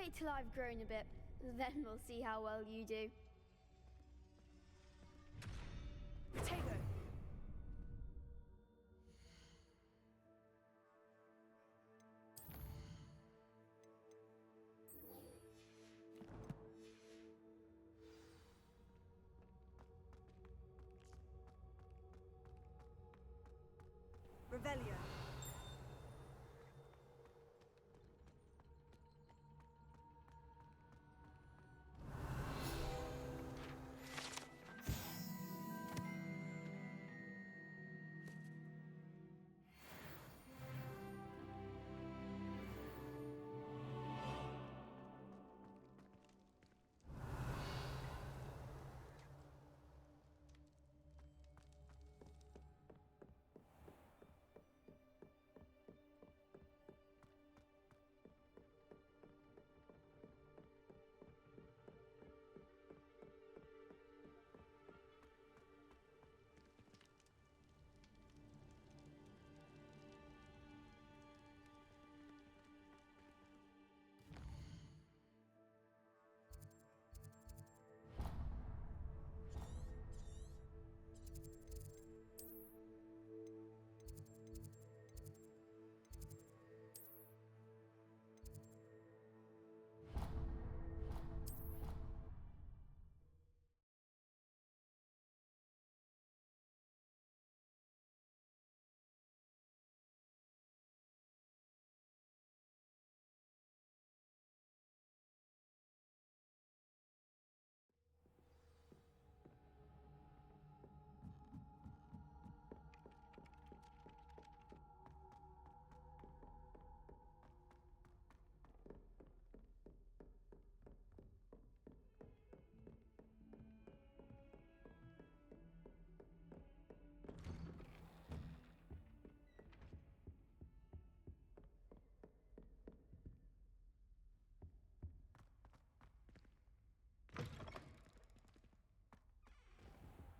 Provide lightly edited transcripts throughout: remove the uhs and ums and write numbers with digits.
wait till I've grown a bit, then we'll see how well you do. Potato! Revelio.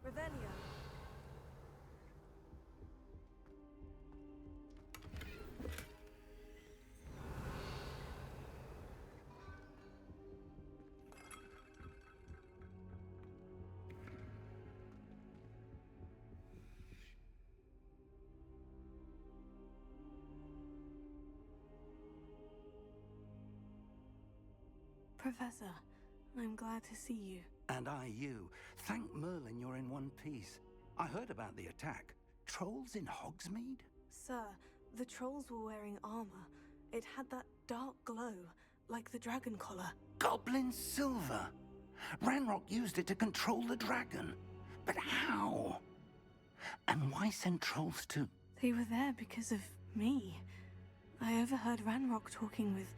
Revelio. Professor, I'm glad to see you. And I you. Thank Merlin you're in one piece. I heard about the attack. Trolls in Hogsmeade? Sir, the trolls were wearing armor. It had that dark glow, like the dragon collar. Goblin silver! Ranrock used it to control the dragon. But how? And why send trolls too? They were there because of me. I overheard Ranrock talking with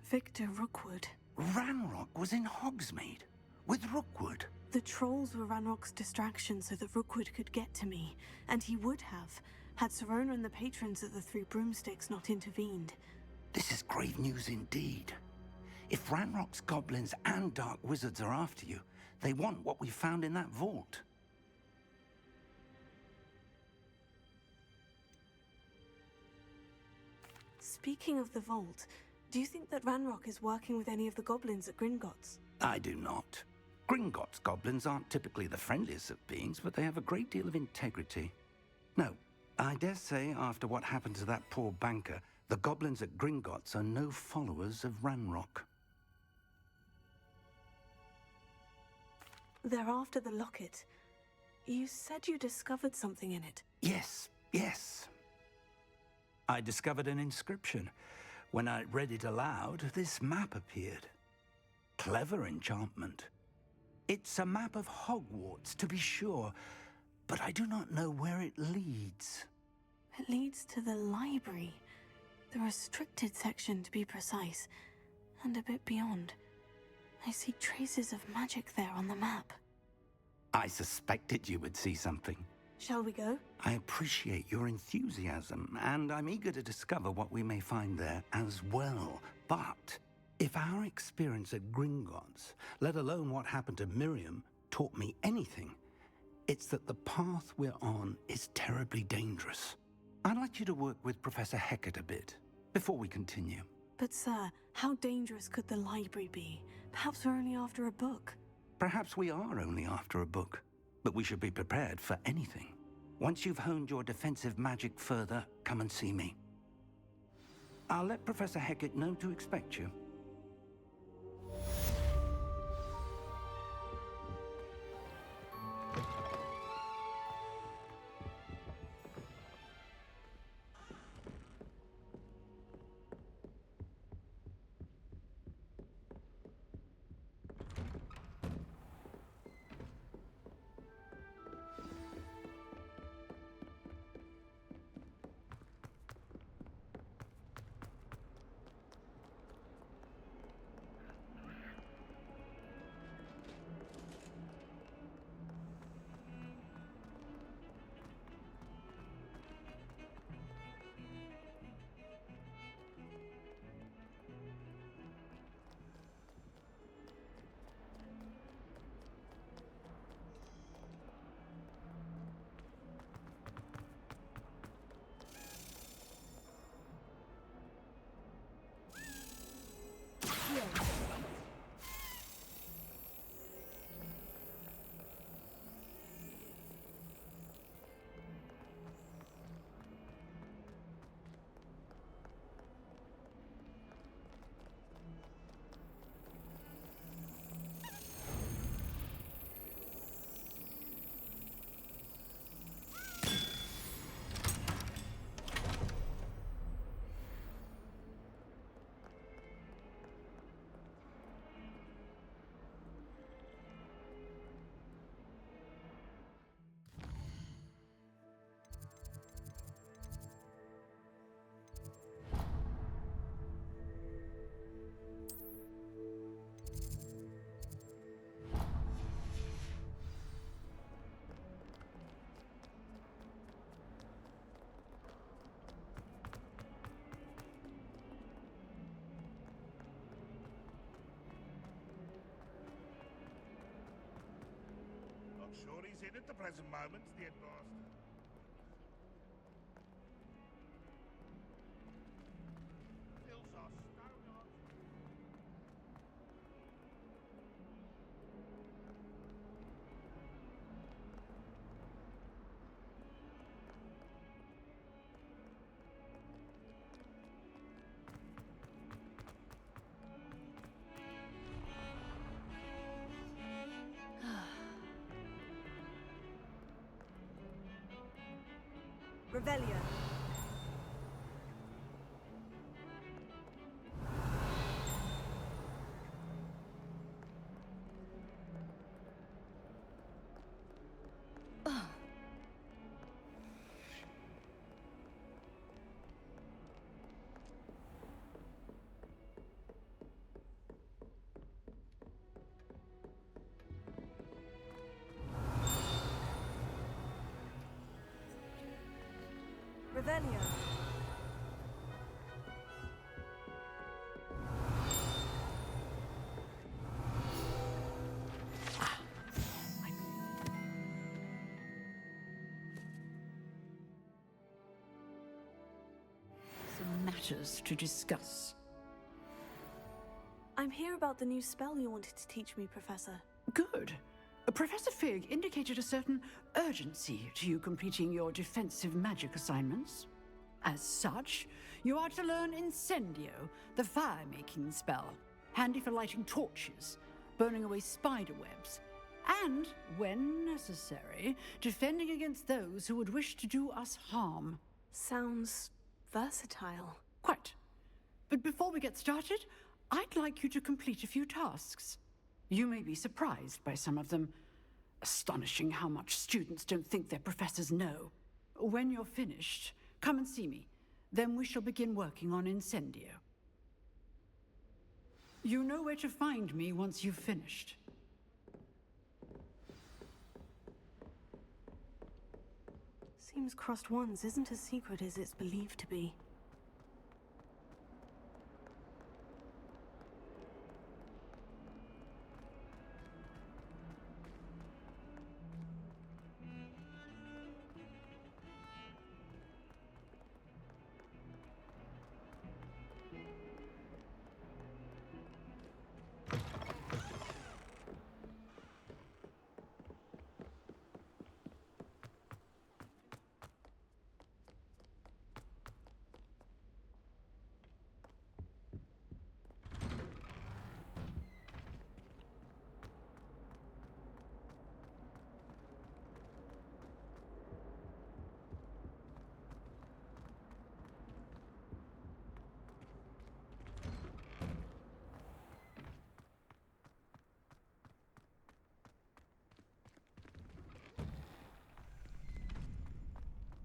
Victor Rookwood. Ranrock was in Hogsmeade? With Rookwood? The trolls were Ranrock's distraction so that Rookwood could get to me, and he would have, had Serona and the patrons of the Three Broomsticks not intervened. This is grave news indeed. If Ranrock's goblins and dark wizards are after you, they want what we found in that vault. Speaking of the vault, do you think that Ranrock is working with any of the goblins at Gringotts? I do not. Gringotts goblins aren't typically the friendliest of beings, but they have a great deal of integrity. No, I dare say after what happened to that poor banker, the goblins at Gringotts are no followers of Ranrock. They're after the locket. You said you discovered something in it. Yes. I discovered an inscription. When I read it aloud, this map appeared. Clever enchantment. It's a map of Hogwarts, to be sure, but I do not know where it leads. It leads to the library. The restricted section, to be precise, and a bit beyond. I see traces of magic there on the map. I suspected you would see something. Shall we go? I appreciate your enthusiasm, and I'm eager to discover what we may find there as well. But if our experience at Gringotts, let alone what happened to Miriam, taught me anything, it's that the path we're on is terribly dangerous. I'd like you to work with Professor Hecat a bit before we continue. But sir, how dangerous could the library be? Perhaps we're only after a book. Perhaps we are only after a book, but we should be prepared for anything. Once you've honed your defensive magic further, come and see me. I'll let Professor Hecat know to expect you. Sure he's in at the present moment, the headmaster. Hills are stone on. Revelio. Revelio. Some matters to discuss. I'm here about the new spell you wanted to teach me, Professor. Good. Professor Fig indicated a certain urgency to you completing your defensive magic assignments. As such, you are to learn Incendio, the fire-making spell, handy for lighting torches, burning away spider webs, and, when necessary, defending against those who would wish to do us harm. Sounds versatile. Quite. But before we get started, I'd like you to complete a few tasks. You may be surprised by some of them. Astonishing how much students don't think their professors know. When you're finished, come and see me. Then we shall begin working on Incendio. You know where to find me once you've finished. Seems crossed ones isn't as secret as it's believed to be.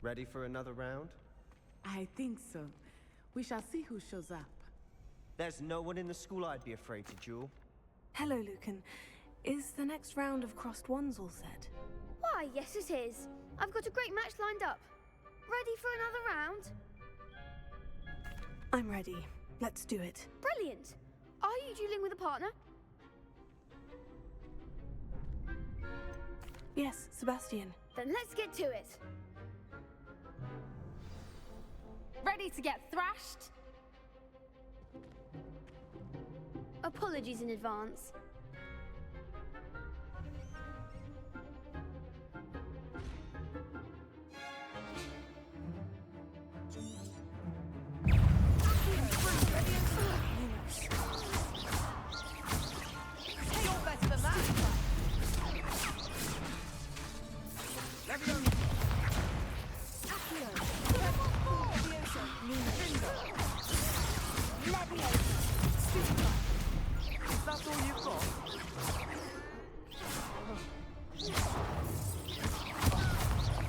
Ready for another round? I think so. We shall see who shows up. There's no one in the school I'd be afraid to duel. Hello, Lucan. Is the next round of Crossed Wands all set? Why, yes it is. I've got a great match lined up. Ready for another round? I'm ready. Let's do it. Brilliant. Are you dueling with a partner? Yes, Sebastian. Then let's get to it. Ready to get thrashed? Apologies in advance.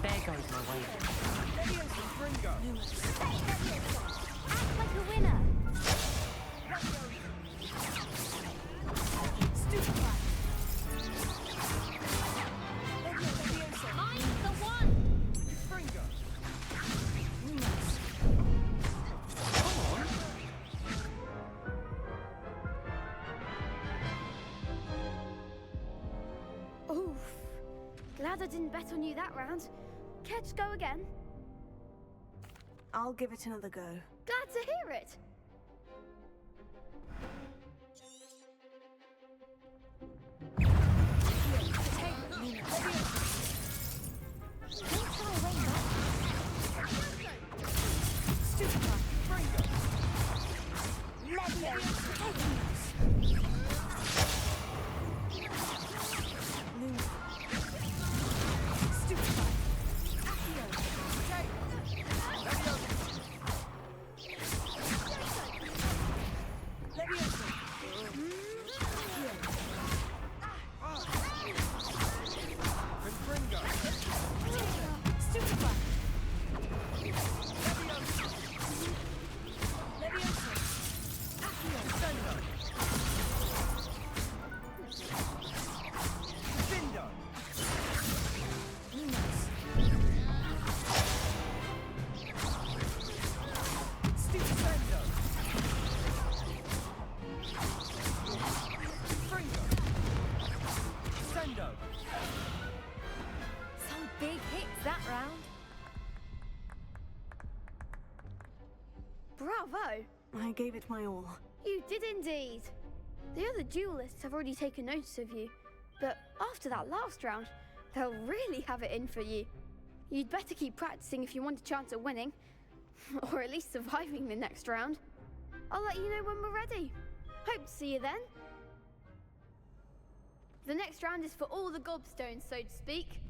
There goes my way. Act like a winner. I'm the one. Oof. Glad I didn't bet on you that round. Care to go again? I'll give it another go. Glad to hear it. Some big hits that round. Bravo! I gave it my all. You did indeed. The other duelists have already taken notice of you, but after that last round, they'll really have it in for you. You'd better keep practicing if you want a chance at winning, or at least surviving the next round. I'll let you know when we're ready. Hope to see you then. The next round is for all the gobstones, so to speak.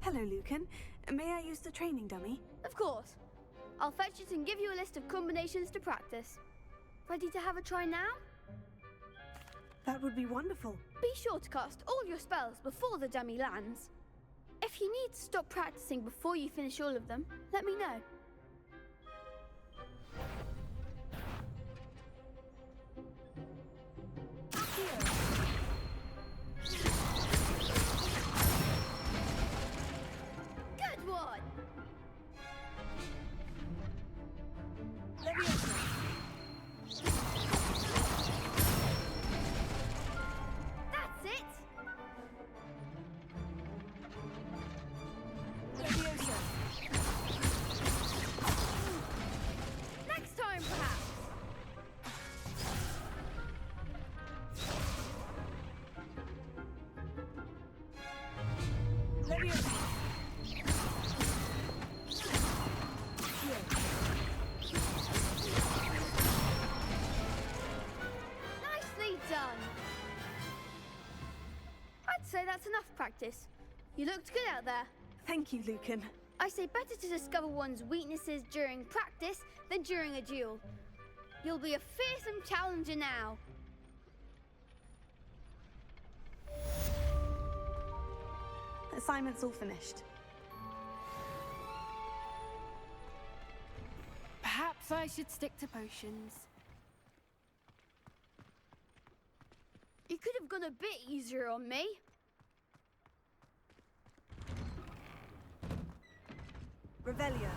Hello, Lucan. May I use the training dummy? Of course. I'll fetch it and give you a list of combinations to practice. Ready to have a try now? That would be wonderful. Be sure to cast all your spells before the dummy lands. If you need to stop practicing before you finish all of them, let me know. Good one! That's it! Next time, perhaps! Nicely done! I'd say that's enough practice. You looked good out there. Thank you, Lucan. I say better to discover one's weaknesses during practice than during a duel. You'll be a fearsome challenger now. Assignment's all finished. Perhaps I should stick to potions. You could have gone a bit easier on me. Revelio.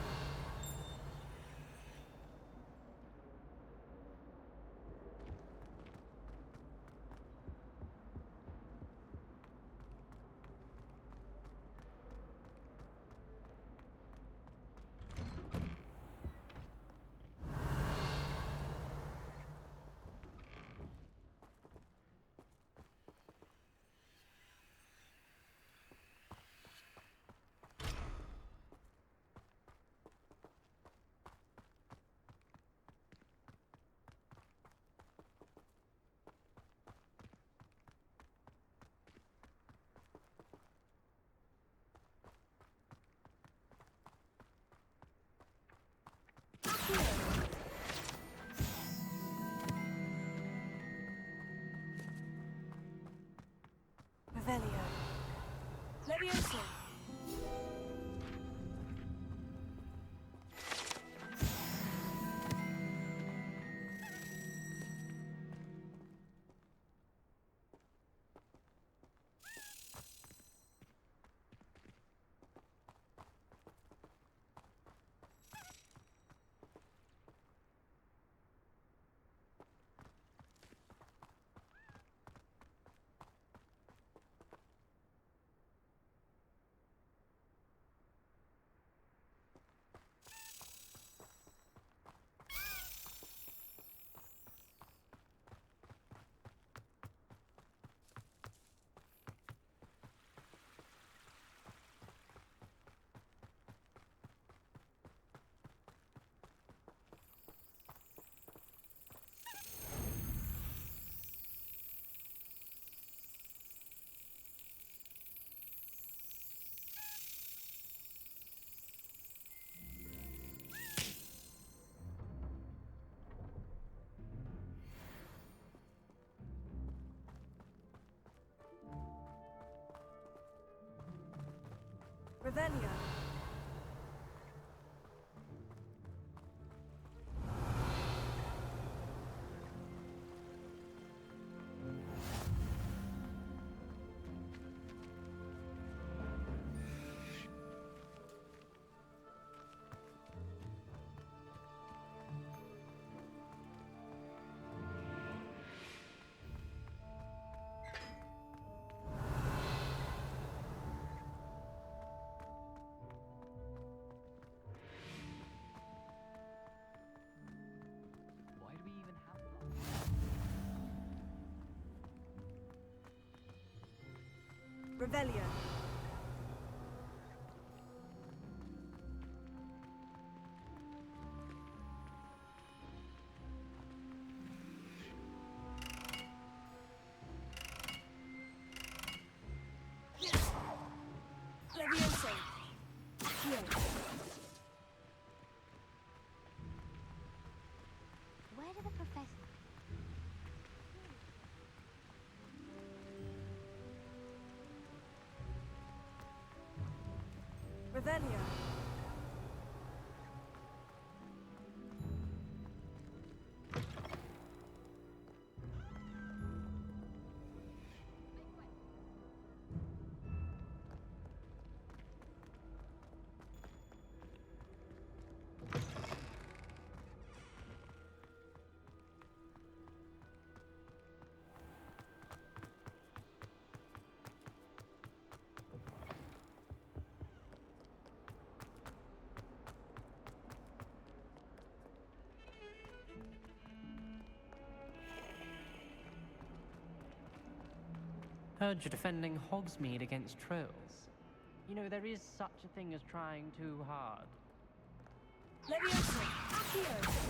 Revelio. Levioso. Revelio. Why do we even have that? Revelio. Levioso. Accio. Where did the professor... Revelio. Heard you're defending Hogsmeade against trolls. You know, there is such a thing as trying too hard. Levioso. Accio.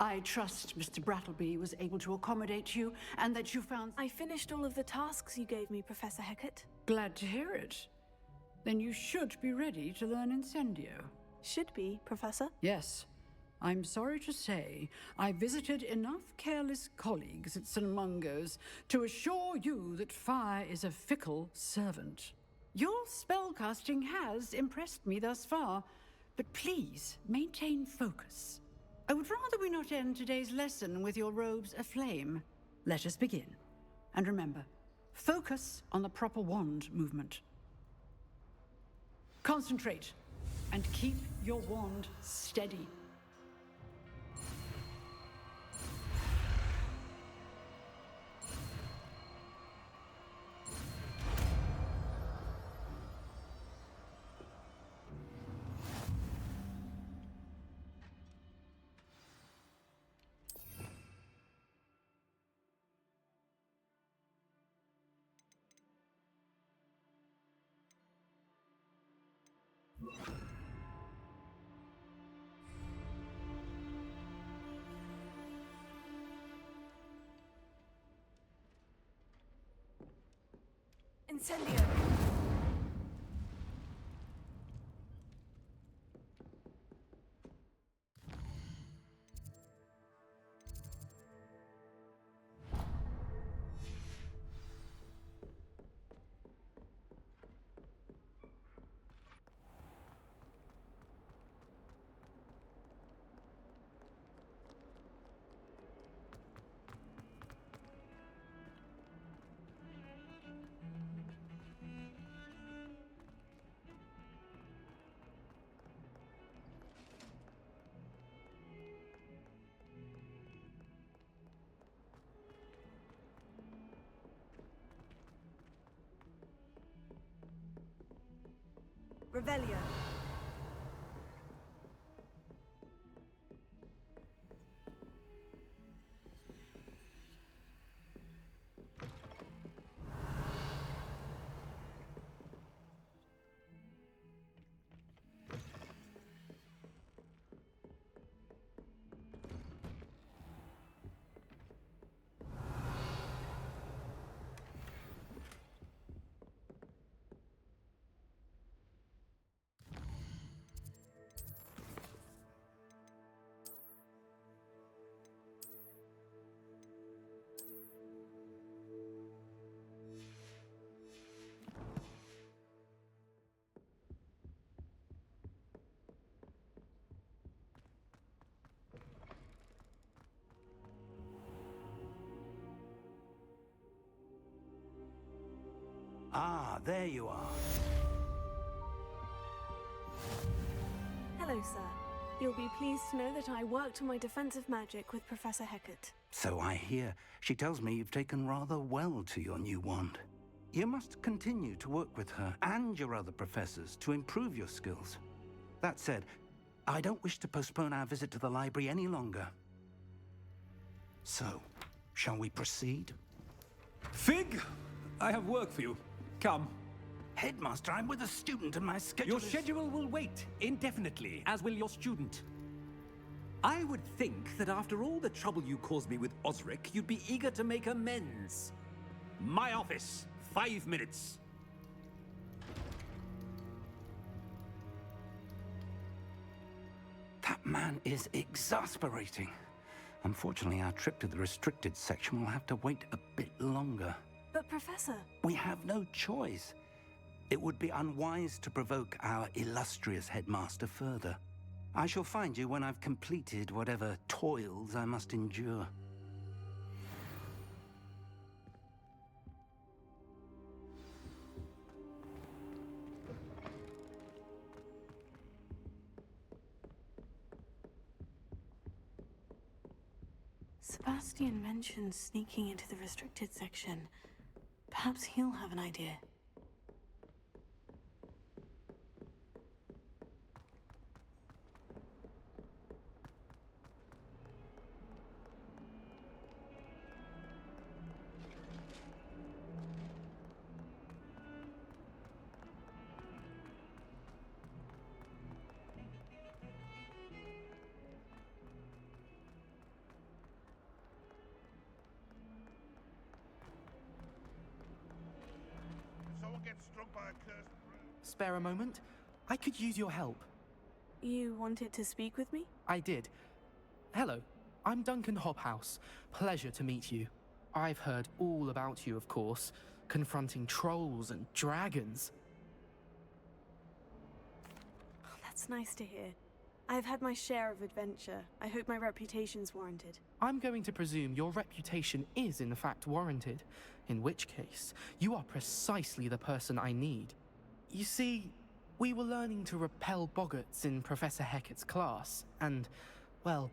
I trust Mr. Brattleby was able to accommodate you and that you found... I finished all of the tasks you gave me, Professor Hecat. Glad to hear it. Then you should be ready to learn Incendio. Should be, Professor. Yes. I'm sorry to say, I visited enough careless colleagues at St. Mungo's to assure you that fire is a fickle servant. Your spellcasting has impressed me thus far, but please maintain focus. I would rather we not end today's lesson with your robes aflame. Let us begin. And remember, focus on the proper wand movement. Concentrate, and keep your wand steady. Incendio. Revelio. Ah, there you are. Hello, sir. You'll be pleased to know that I worked on my defensive magic with Professor Hecat. So I hear. She tells me you've taken rather well to your new wand. You must continue to work with her and your other professors to improve your skills. That said, I don't wish to postpone our visit to the library any longer. So, shall we proceed? Fig! I have work for you. Come. Headmaster, I'm with a student and my schedule Your schedule will wait indefinitely, as will your student. I would think that after all the trouble you caused me with Osric, you'd be eager to make amends. My office. 5 minutes. That man is exasperating. Unfortunately, our trip to the restricted section will have to wait a bit longer. But, Professor... We have no choice. It would be unwise to provoke our illustrious headmaster further. I shall find you when I've completed whatever toils I must endure. Sebastian mentioned sneaking into the restricted section. Perhaps he'll have an idea. struck by a cursed brew. Spare a moment? I could use your help. You wanted to speak with me? I did. Hello, I'm Duncan Hobhouse. Pleasure to meet you. I've heard all about you, of course, confronting trolls and dragons. Oh, that's nice to hear. I've had my share of adventure. I hope my reputation's warranted. I'm going to presume your reputation is in fact warranted, in which case, you are precisely the person I need. You see, we were learning to repel boggarts in Professor Hecat's class, and, well,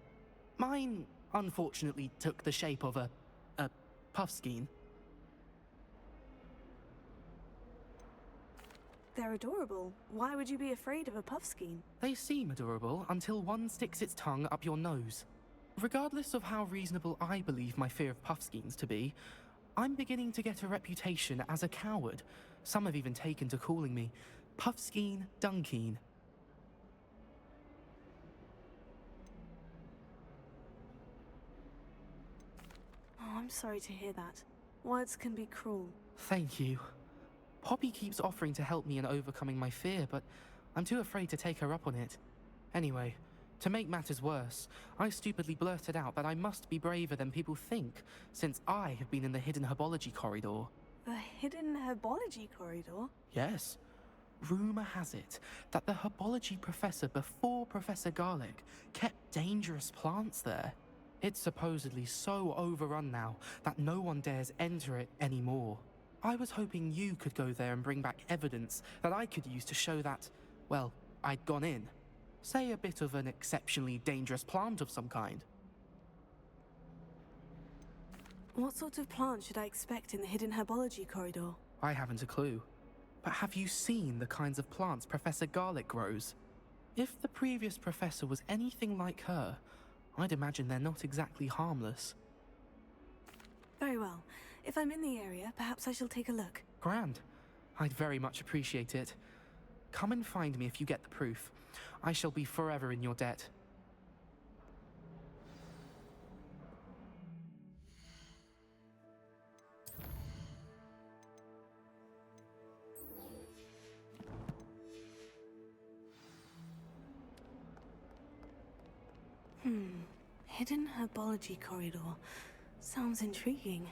mine unfortunately took the shape of a puffskein. They're adorable. Why would you be afraid of a puffskein? They seem adorable until one sticks its tongue up your nose. Regardless of how reasonable I believe my fear of puffskeins to be, I'm beginning to get a reputation as a coward. Some have even taken to calling me Puffskein Dunkeen. Oh, I'm sorry to hear that. Words can be cruel. Thank you. Poppy keeps offering to help me in overcoming my fear, but I'm too afraid to take her up on it. Anyway, to make matters worse, I stupidly blurted out that I must be braver than people think, since I have been in the hidden herbology corridor. The hidden herbology corridor? Yes. Rumor has it that the herbology professor before Professor Garlic kept dangerous plants there. It's supposedly so overrun now that no one dares enter it anymore. I was hoping you could go there and bring back evidence that I could use to show that, well, I'd gone in. Say a bit of an exceptionally dangerous plant of some kind. What sort of plant should I expect in the hidden herbology corridor? I haven't a clue. But have you seen the kinds of plants Professor Garlic grows? If the previous professor was anything like her, I'd imagine they're not exactly harmless. Very well. If I'm in the area, perhaps I shall take a look. Grand. I'd very much appreciate it. Come and find me if you get the proof. I shall be forever in your debt. Hidden herbology corridor. Sounds intriguing.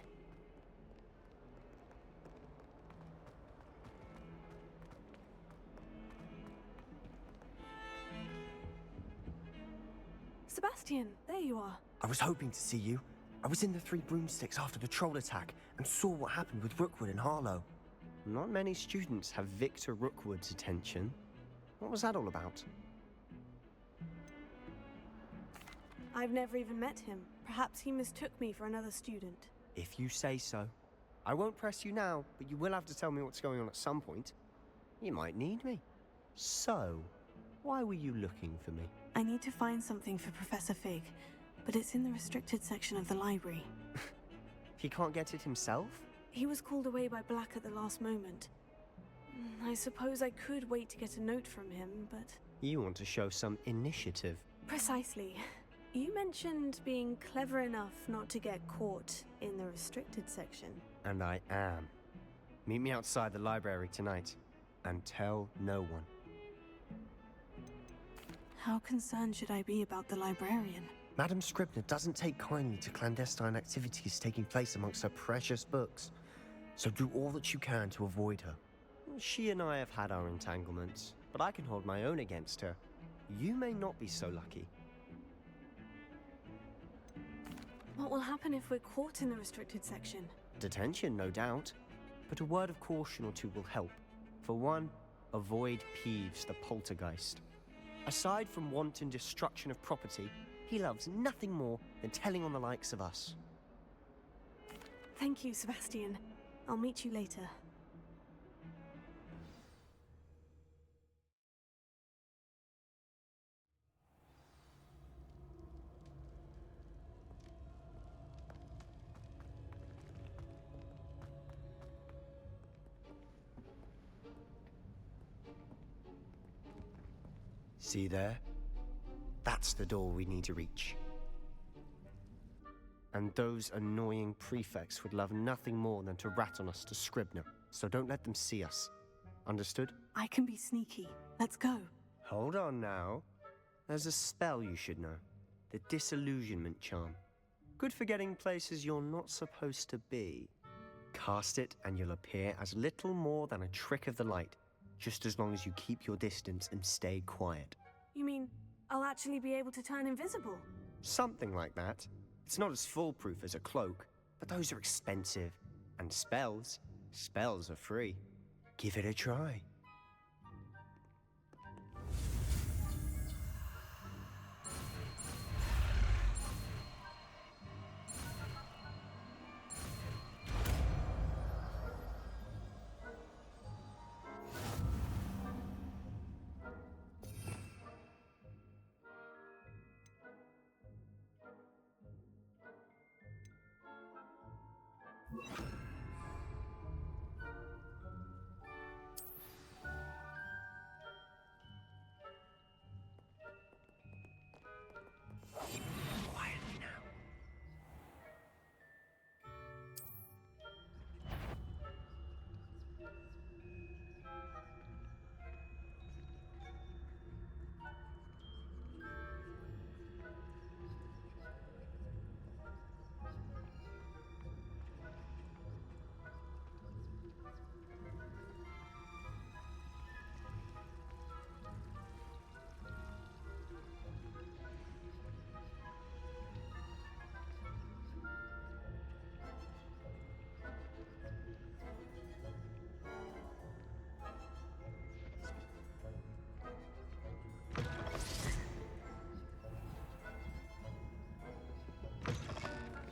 Sebastian, there you are. I was hoping to see you. I was in the Three Broomsticks after the troll attack and saw what happened with Rookwood and Harlow. Not many students have Victor Rookwood's attention. What was that all about? I've never even met him. Perhaps he mistook me for another student. If you say so. I won't press you now, but you will have to tell me what's going on at some point. You might need me. So, why were you looking for me? I need to find something for Professor Fig, but it's in the restricted section of the library. He can't get it himself? He was called away by Black at the last moment. I suppose I could wait to get a note from him, but... You want to show some initiative. Precisely. You mentioned being clever enough not to get caught in the restricted section. And I am. Meet me outside the library tonight, and tell no one. How concerned should I be about the librarian? Madam Scribner doesn't take kindly to clandestine activities taking place amongst her precious books, so do all that you can to avoid her. She and I have had our entanglements, but I can hold my own against her. You may not be so lucky. What will happen if we're caught in the restricted section? Detention, no doubt, but a word of caution or two will help. For one, avoid Peeves the poltergeist. Aside from wanton destruction of property, he loves nothing more than telling on the likes of us. Thank you, Sebastian. I'll meet you later. See there? That's the door we need to reach. And those annoying prefects would love nothing more than to rat on us to Scribner, so don't let them see us. Understood? I can be sneaky. Let's go. Hold on now. There's a spell you should know. The Disillusionment Charm. Good for getting places you're not supposed to be. Cast it and you'll appear as little more than a trick of the light, just as long as you keep your distance and stay quiet. You mean I'll actually be able to turn invisible? Something like that. It's not as foolproof as a cloak, but those are expensive. And spells are free. Give it a try. Quietly now.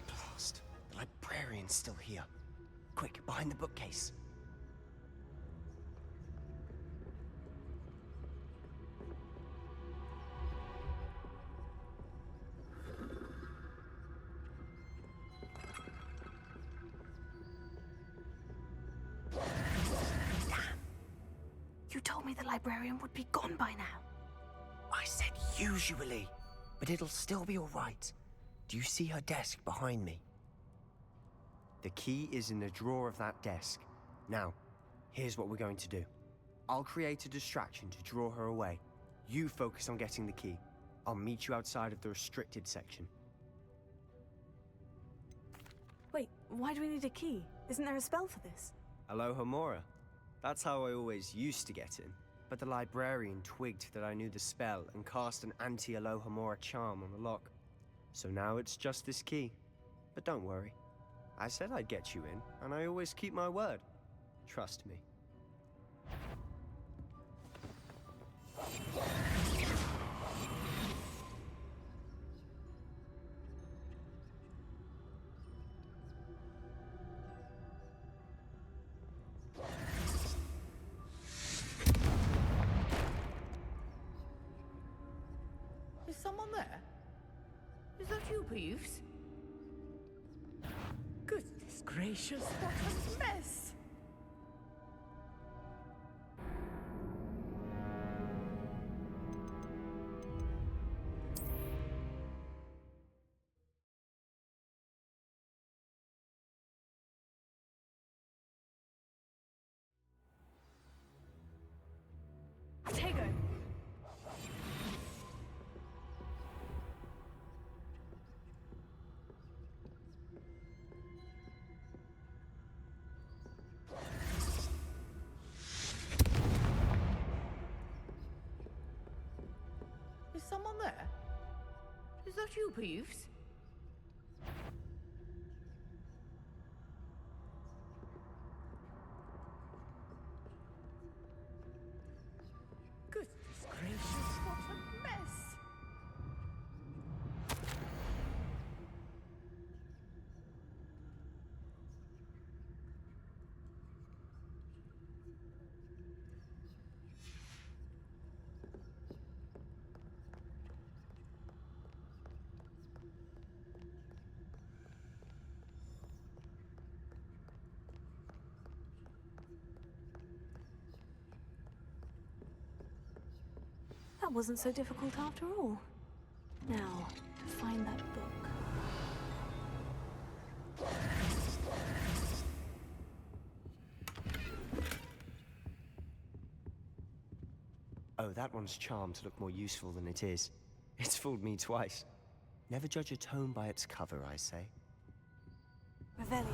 Blast. The librarian's still here. Quick, behind the bookcase. You told me the librarian would be gone by now. I said usually, but it'll still be all right. Do you see her desk behind me? The key is in the drawer of that desk. Now, here's what we're going to do. I'll create a distraction to draw her away. You focus on getting the key. I'll meet you outside of the restricted section. Wait, why do we need a key? Isn't there a spell for this? Alohomora. That's how I always used to get in. But the librarian twigged that I knew the spell and cast an anti-Alohomora charm on the lock. So now it's just this key. But don't worry. I said I'd get you in, and I always keep my word. Trust me. Is someone there? Is that you, Peeves? Goodness gracious, what a mess! Tego! Is someone there? Is that you, Peeves? Goodness gracious, what a mess! That wasn't so difficult after all. Now, to find that book. that one's charmed to look more useful than it is. It's fooled me twice. Never judge a tome by its cover, I say. Revelio.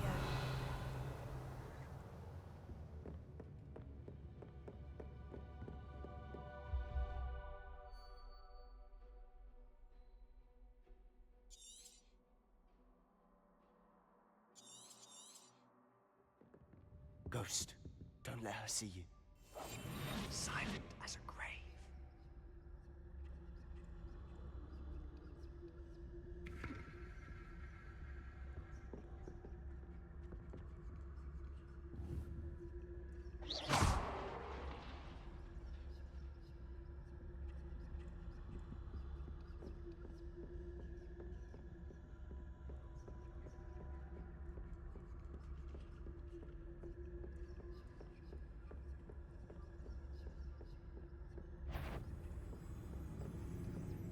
Ghost, don't let her see you. Silent as a grave.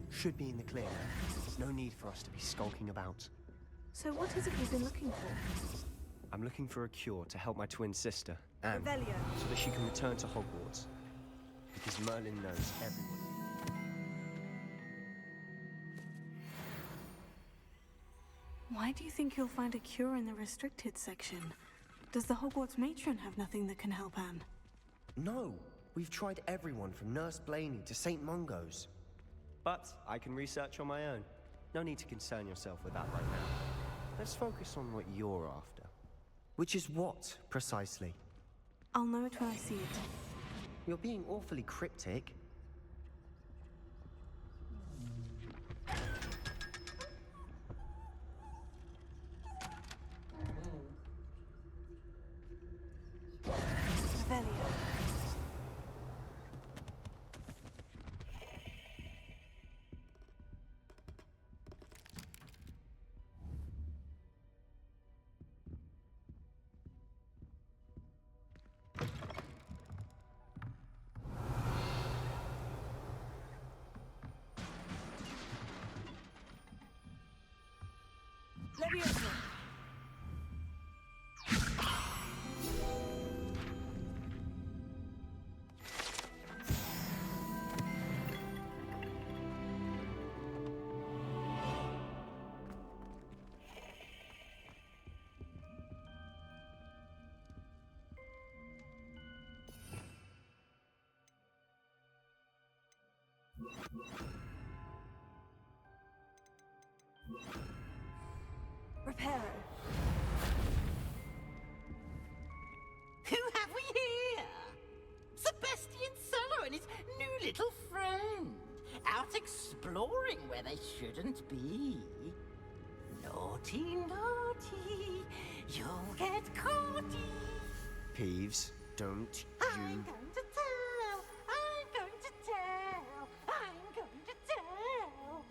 Should be in the clear. There's no need for us to be skulking about. So what is it you've been looking for? I'm looking for a cure to help my twin sister, Anne, Revelio. so that she can return to Hogwarts. Because Merlin knows everyone. Why do you think you'll find a cure in the restricted section? Does the Hogwarts matron have nothing that can help Anne? No, we've tried everyone from Nurse Blaney to St. Mungo's. But I can research on my own. No need to concern yourself with that right now. Let's focus on what you're after. Which is what, precisely? I'll know it when I see it. You're being awfully cryptic. Revelio. Leviosa. Reparo. Who have we here? Sebastian Solo and his new little friend. Out exploring where they shouldn't be. Naughty, naughty. You'll get caughty. Peeves, don't I'm you... going to tell. I'm going to tell. I'm going to tell.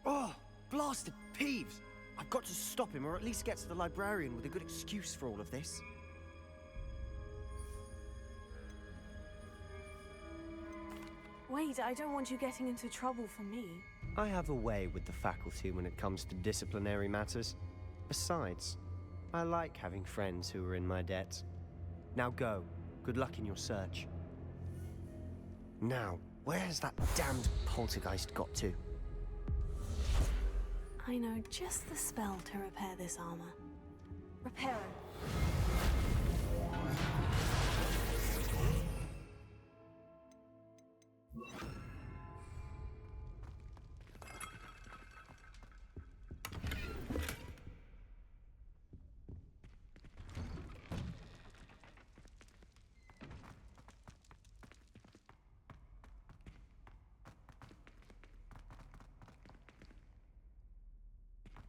Oh, blasted Peeves! I've got to stop him, or at least get to the librarian with a good excuse for all of this. Wait, I don't want you getting into trouble for me. I have a way with the faculty when it comes to disciplinary matters. Besides, I like having friends who are in my debt. Now go. Good luck in your search. Now, where's that damned poltergeist got to? I know just the spell to repair this armor. Reparo.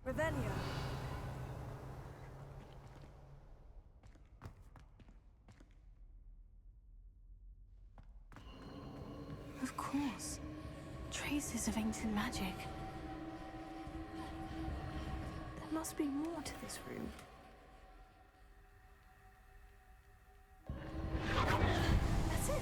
Revelio. Of course. Traces of ancient magic. There must be more to this room. That's it.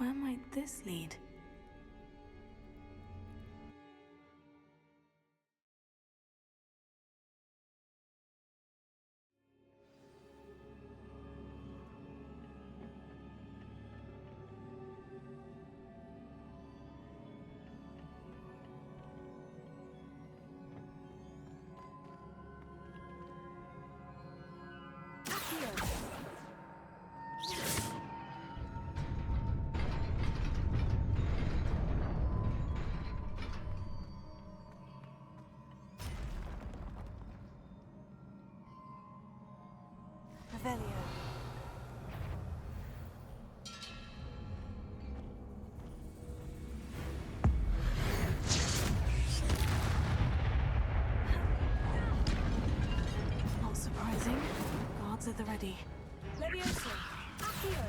Where might this lead? Revelio. Not surprising. Guards at the ready. Levioso. Accio.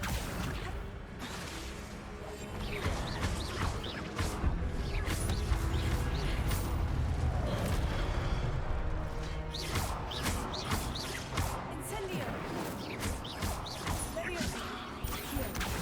Incendio. Levioso. Accio.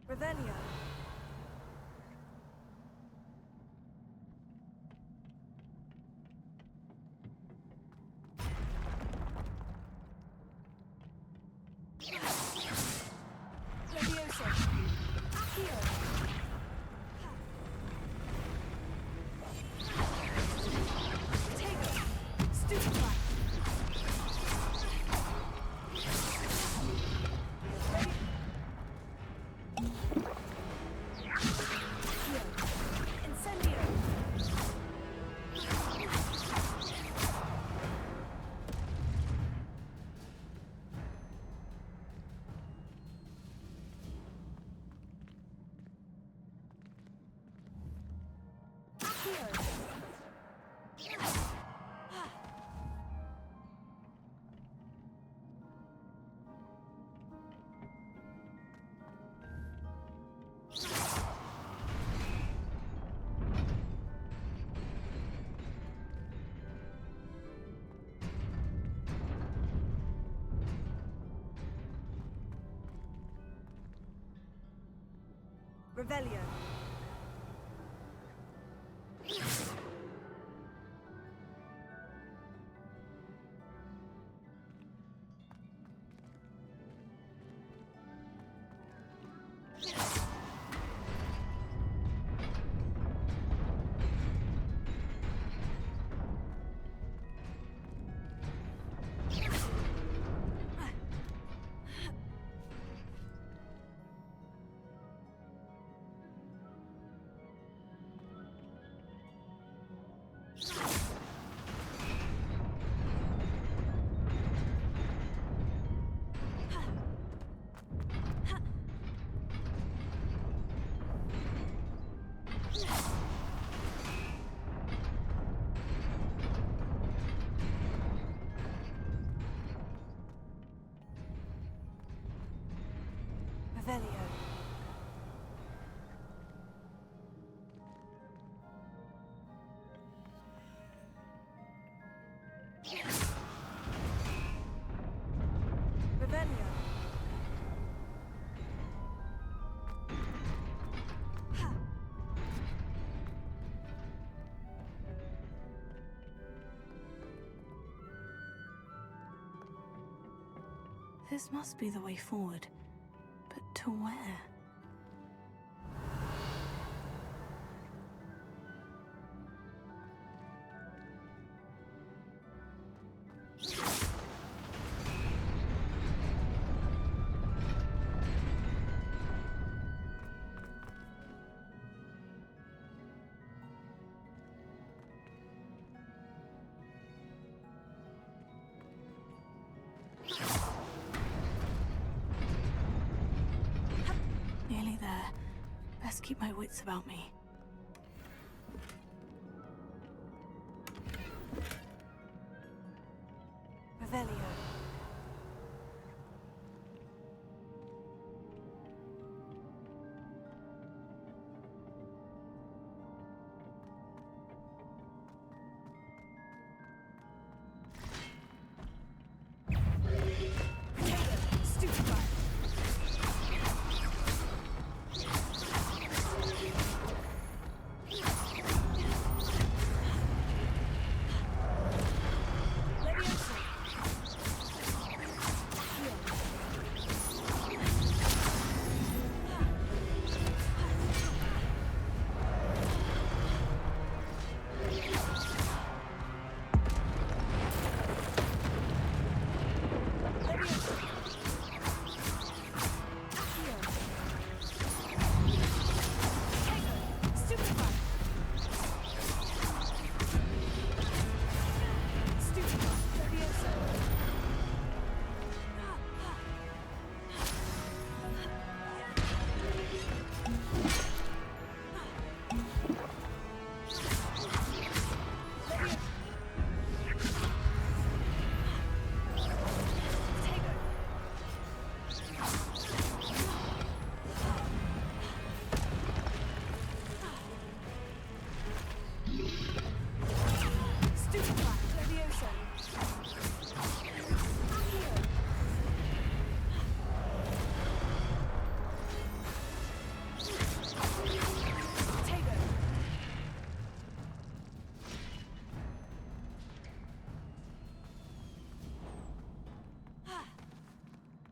Revelio. Levioso. Accio. Tego. Stupefy. Incendio. Accio. Revelio. Revelio. Revelio. This must be the way forward. But to where? Best keep my wits about me. Revelio.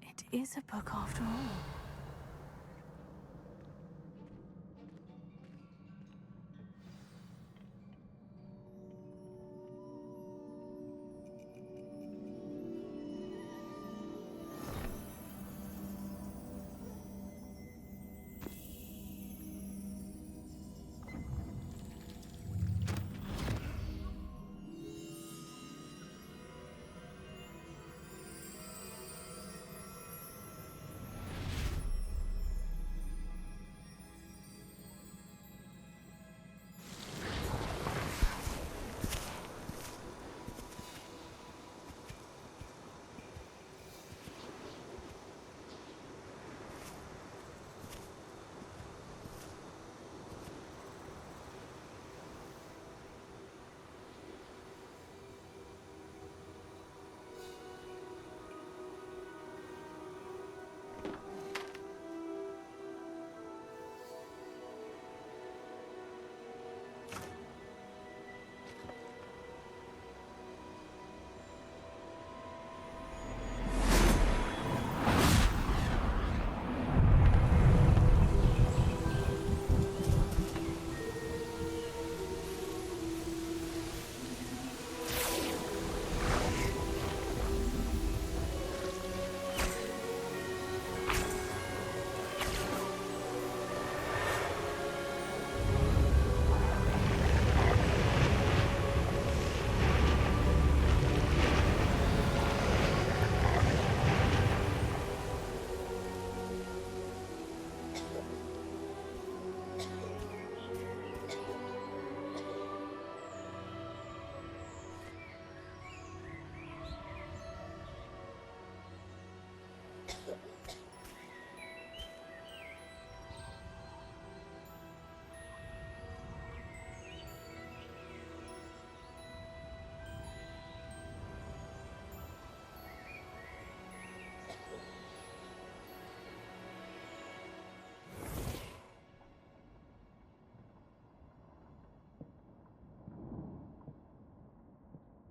It is a book after all.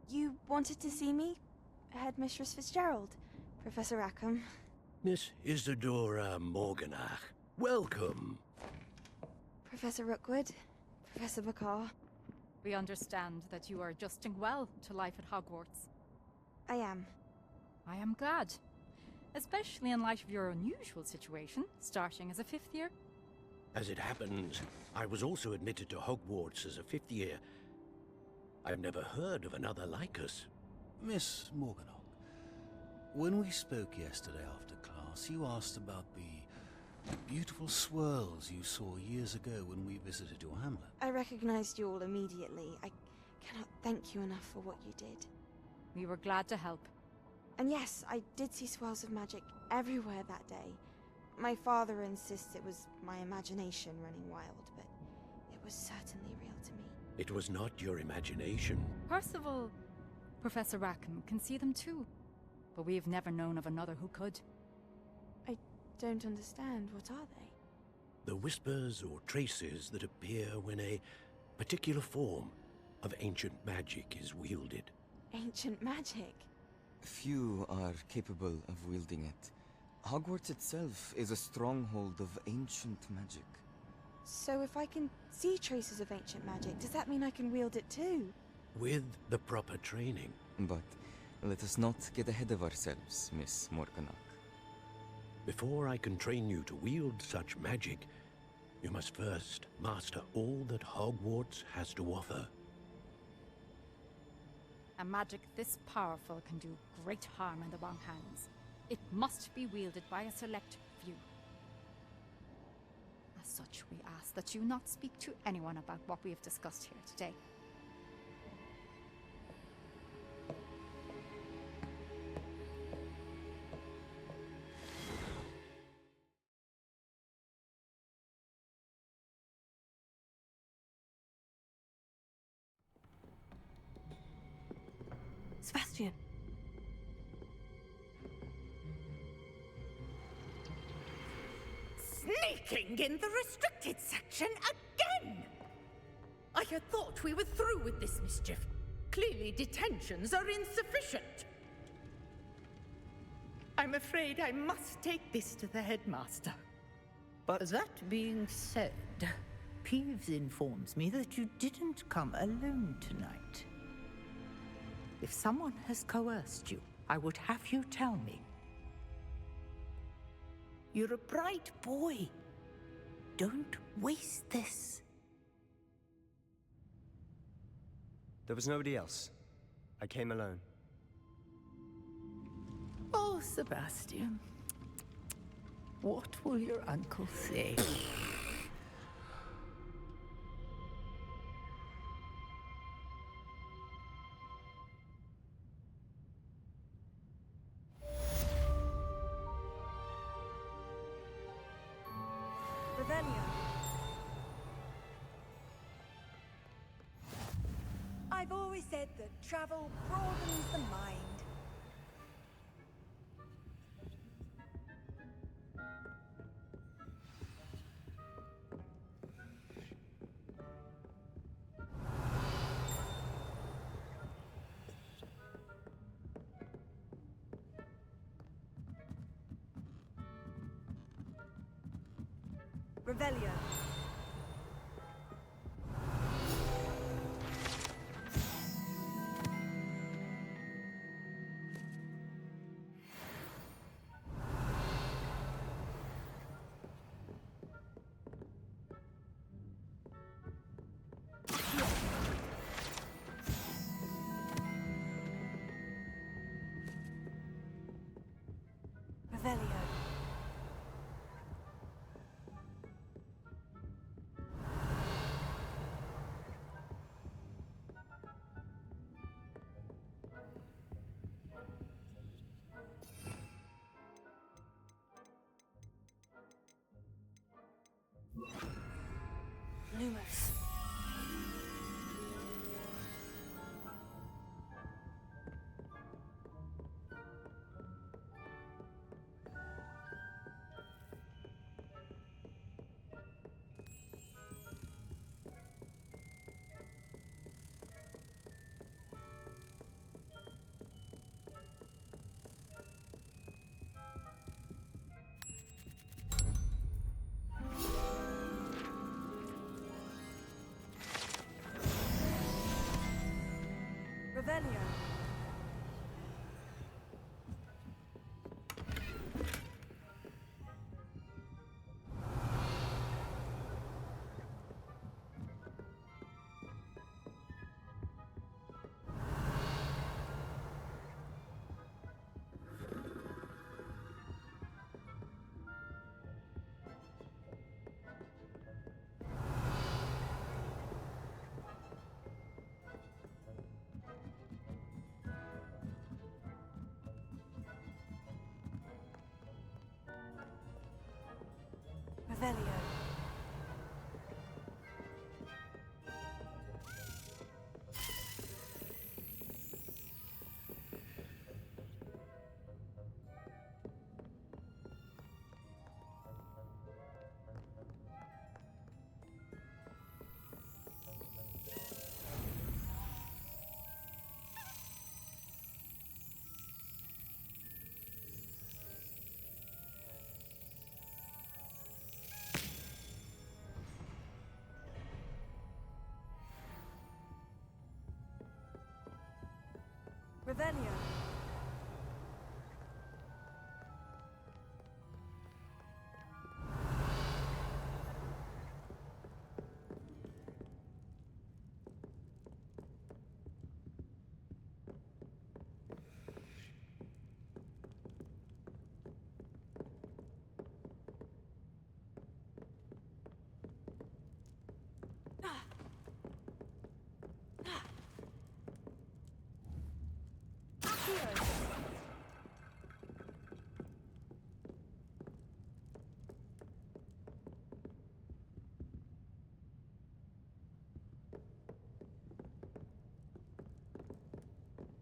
You wanted to see me? Headmistress Fitzgerald, Professor Rackham. Miss Isadora Morganach, welcome. Professor Rookwood, Professor Bakar. We understand that you are adjusting well to life at Hogwarts. I am. I am glad. Especially in light of your unusual situation, starting as a 5th year. As it happens, I was also admitted to Hogwarts as a 5th year. I've never heard of another like us. Miss Morganach, when we spoke yesterday after class, you asked about the Beautiful swirls you saw years ago when we visited your hamlet. I recognized you all immediately. I cannot thank you enough for what you did. We were glad to help. And yes, I did see swirls of magic everywhere that day. My father insists it was my imagination running wild, but it was certainly real to me. It was not your imagination. Percival, Professor Rackham can see them too. But we've never known of another who could. I don't understand. What are they? The whispers or traces that appear when a particular form of ancient magic is wielded. Ancient magic? Few are capable of wielding it. Hogwarts itself is a stronghold of ancient magic. So if I can see traces of ancient magic, does that mean I can wield it too? With the proper training. But let us not get ahead of ourselves, Miss Morganach. Before I can train you to wield such magic, you must first master all that Hogwarts has to offer. A magic this powerful can do great harm in the wrong hands. It must be wielded by a select few. As such, we ask that you not speak to anyone about what we have discussed here today. Sebastian. Sneaking in the restricted section again! I had thought we were through with this mischief. Clearly detentions are insufficient. I'm afraid I must take this to the headmaster. But that being said, Peeves informs me that you didn't come alone tonight. If someone has coerced you, I would have you tell me. You're a bright boy. Don't waste this. There was nobody else. I came alone. Oh, Sebastian. What will your uncle say? I've always said that travel broadens the mind. Revelio. Revelio. Lumos. Revelio. Revelio.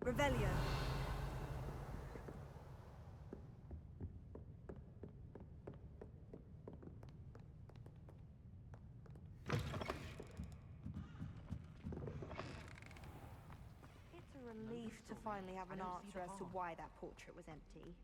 Revelio. It's a relief to finally have an answer as to why that portrait was empty.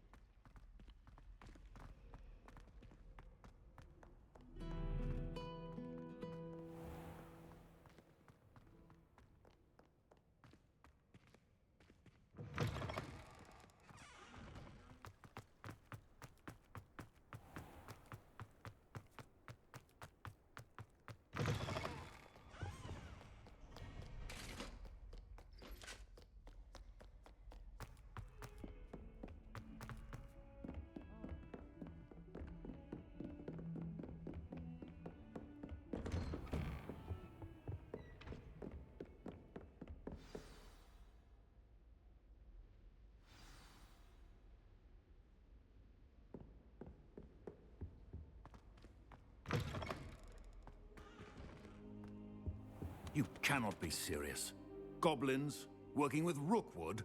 You cannot be serious. Goblins working with Rookwood?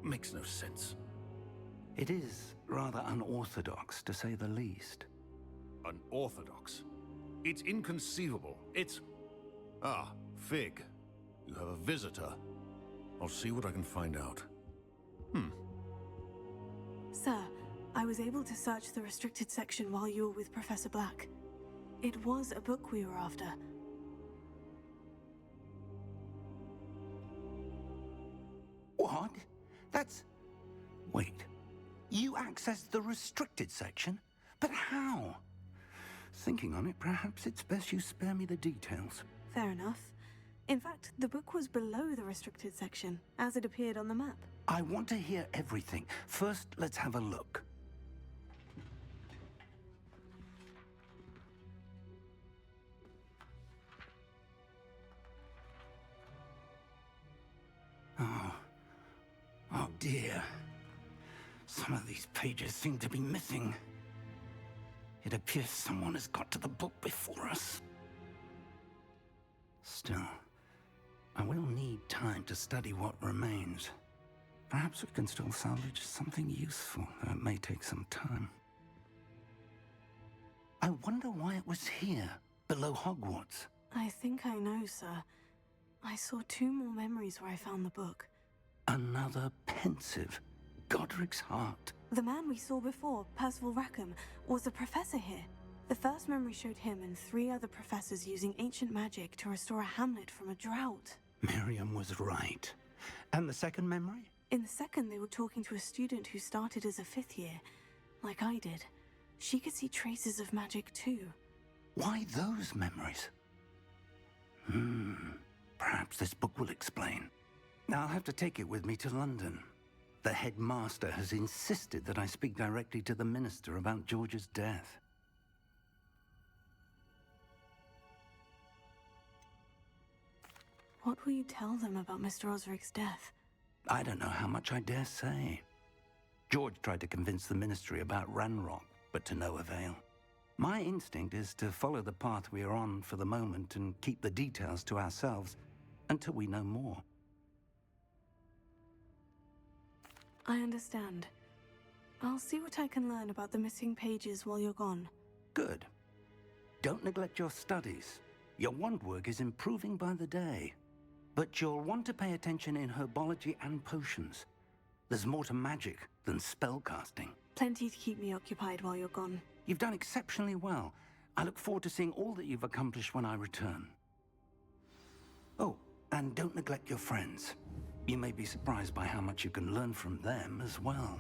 Makes no sense. It is rather unorthodox, to say the least. Unorthodox? It's inconceivable. It's... Ah, Fig. You have a visitor. I'll see what I can find out. Sir, I was able to search the restricted section while you were with Professor Black. It was a book we were after. What? That's... Wait. You accessed the restricted section? But how? Thinking on it, perhaps it's best you spare me the details. Fair enough. In fact, the book was below the restricted section, as it appeared on the map. I want to hear everything. First, let's have a look. Oh dear. Some of these pages seem to be missing. It appears someone has got to the book before us. Still, I will need time to study what remains. Perhaps we can still salvage something useful, though it may take some time. I wonder why it was here, below Hogwarts. I think I know, sir. I saw 2 more memories where I found the book. Another pensive. Godric's heart. The man we saw before, Percival Rackham, was a professor here. The first memory showed him and 3 other professors using ancient magic to restore a hamlet from a drought. Miriam was right. And the second memory? In the second, they were talking to a student who started as a 5th year, like I did. She could see traces of magic too. Why those memories? Perhaps this book will explain. I'll have to take it with me to London. The headmaster has insisted that I speak directly to the minister about George's death. What will you tell them about Mr. Osric's death? I don't know how much I dare say. George tried to convince the ministry about Ranrock, but to no avail. My instinct is to follow the path we are on for the moment and keep the details to ourselves until we know more. I understand. I'll see what I can learn about the missing pages while you're gone. Good. Don't neglect your studies. Your wand work is improving by the day. But you'll want to pay attention in herbology and potions. There's more to magic than spellcasting. Plenty to keep me occupied while you're gone. You've done exceptionally well. I look forward to seeing all that you've accomplished when I return. Oh, and don't neglect your friends. You may be surprised by how much you can learn from them as well.